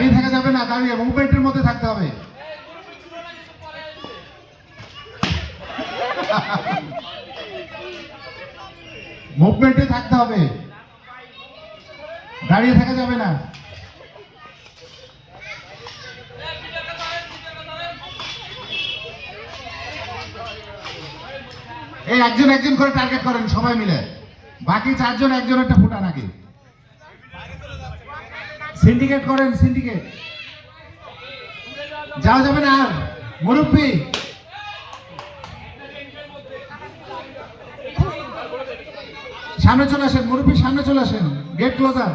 দাঁড়িয়ে থাকা যাবে না, দাঁড়িয়ে মুভমেন্টের মধ্যে থাকতে হবে। মুভমেন্টে থাকতে হবে, দাঁড়িয়ে থাকা যাবে না। এই একজন একজন করে টার্গেট করেন সবাই মিলে, বাকি চারজন একজন একটা ফুটা নাকি সিন্ডিকেট করেন, সিন্ডিকেট যাওয়া যাবে না। আর মুরব্বী সামনে চলে আসেন, মুরব্বী সামনে চলে আসেন, গেট ক্লোজার।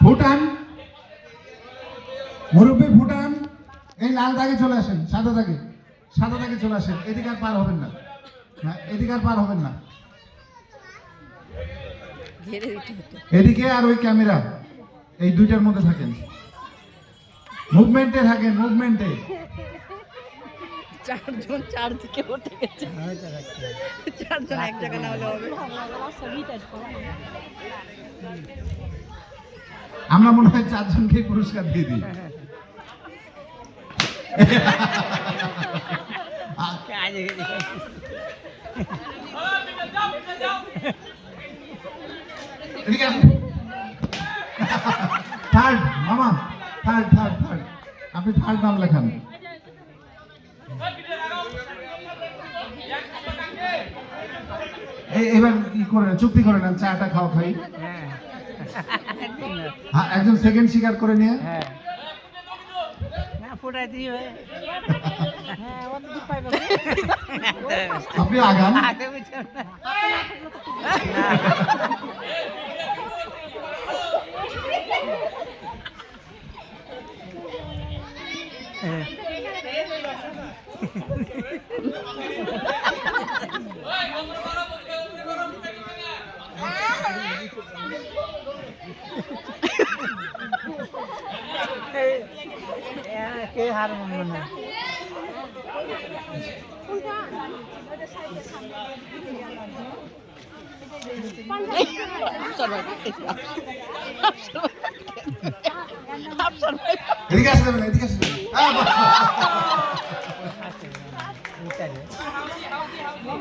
ভুটান মুরব্বী ভুটান, এই লাল দাগে চলে আসেন, সাদা দাগে, সাদা দাগে চলে আসেন। এদিকে আর পার হবেন না, হ্যাঁ এদিকে আর পার হবেন না। এদিকে আর ওই ক্যামেরা, এই দুইটার মধ্যে থাকেন, মুভমেন্টে থাকেন, মুভমেন্টে। চারজন চারদিকে উঠে গেছে, চারজন এক জায়গায় না হলে হবে। আমরা মনে হয় চারজনকে পুরস্কার দিয়ে দিই। থার্ড মামা, থার্ড থার্ড থার্ড, আপনি থার্ড নাম লেখান। এবার কি করে চুক্তি করে নেন, চাটা খাও খাই। হ্যাঁ একজন সেকেন্ড স্বীকার করে নিয়ে আপনি আগান। কে হার মনে না এদিকে আসতে দেবেন, এদিকে আসতে দেবেন।